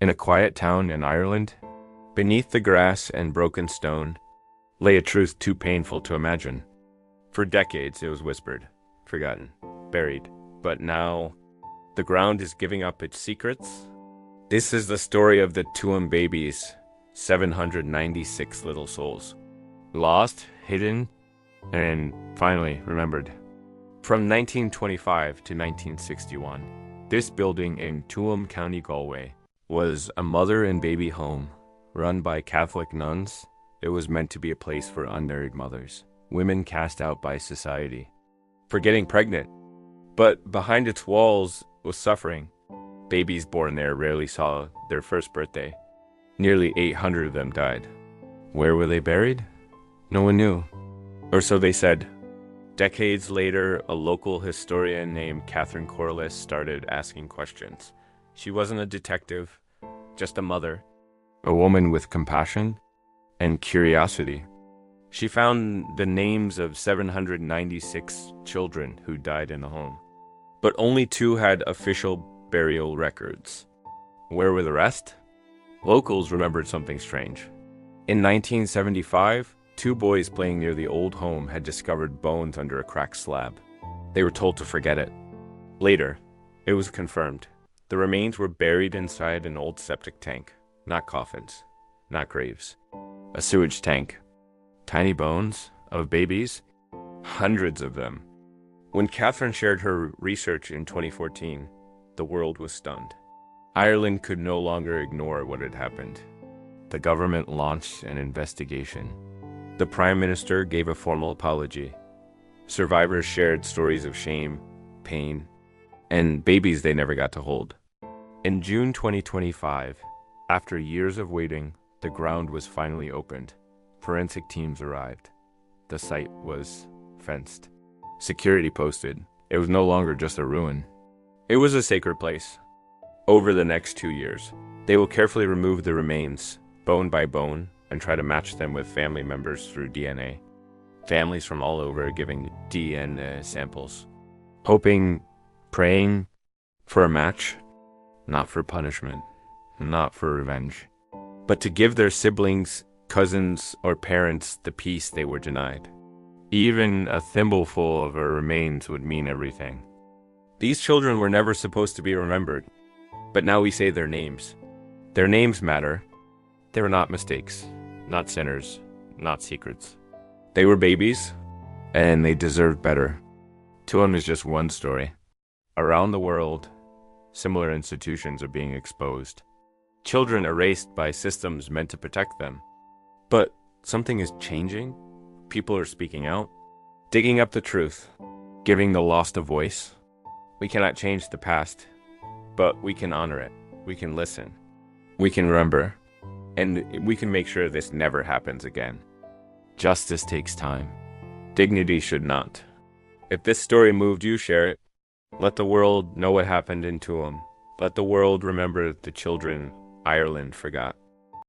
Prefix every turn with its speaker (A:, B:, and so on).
A: In a quiet town in Ireland, beneath the grass and broken stone, lay a truth too painful to imagine. For decades it was whispered, forgotten, buried, but now the ground is giving up its secrets. This is the story of the Tuam babies, 796 little souls, lost, hidden, and finally remembered. From 1925 to 1961, this building in Tuam, County Galway, was a mother and baby home run by Catholic nuns. It was meant to be a place for unmarried mothers, women cast out by society, for getting pregnant. But behind its walls was suffering. Babies born there rarely saw their first birthday. Nearly 800 of them died. Where were they buried? No one knew. Or so they said. Decades later, a local historian named Catherine Corliss started asking questions. She wasn't a detective, just a mother, a woman with compassion and curiosity. She found the names of 796 children who died in the home, but only 2 had official burial records. Where were the rest? Locals remembered something strange. In 1975, 2 boys playing near the old home had discovered bones under a cracked slab. They were told to forget it. Later, it was confirmed. The remains were buried inside an old septic tank. Not coffins, not graves. A sewage tank. Tiny bones of babies, hundreds of them. When Catherine shared her research in 2014, the world was stunned. Ireland could no longer ignore what had happened. The government launched an investigation. The Prime Minister gave a formal apology. Survivors shared stories of shame, pain, and babies they never got to hold. In June 2025, after years of waiting, the ground was finally opened. Forensic teams arrived. The site was fenced. Security posted. It was no longer just a ruin. It was a sacred place. Over the next 2 years, they will carefully remove the remains, bone by bone, and try to match them with family members through DNA. Families from all over giving DNA samples. Hoping, praying for a match, not for punishment, not for revenge, but to give their siblings, cousins, or parents the peace they were denied. Even a thimbleful of our remains would mean everything. These children were never supposed to be remembered, but now we say their names. Their names matter. They were not mistakes, not sinners, not secrets. They were babies, and they deserved better. Tuam is just one story. Around the world, similar institutions are being exposed. Children erased by systems meant to protect them. But something is changing. People are speaking out, digging up the truth, giving the lost a voice. We cannot change the past, but we can honor it. We can listen. We can remember. And we can make sure this never happens again. Justice takes time. Dignity should not. If this story moved you, share it. Let the world know what happened in Tuam. Let the world remember the children Ireland forgot.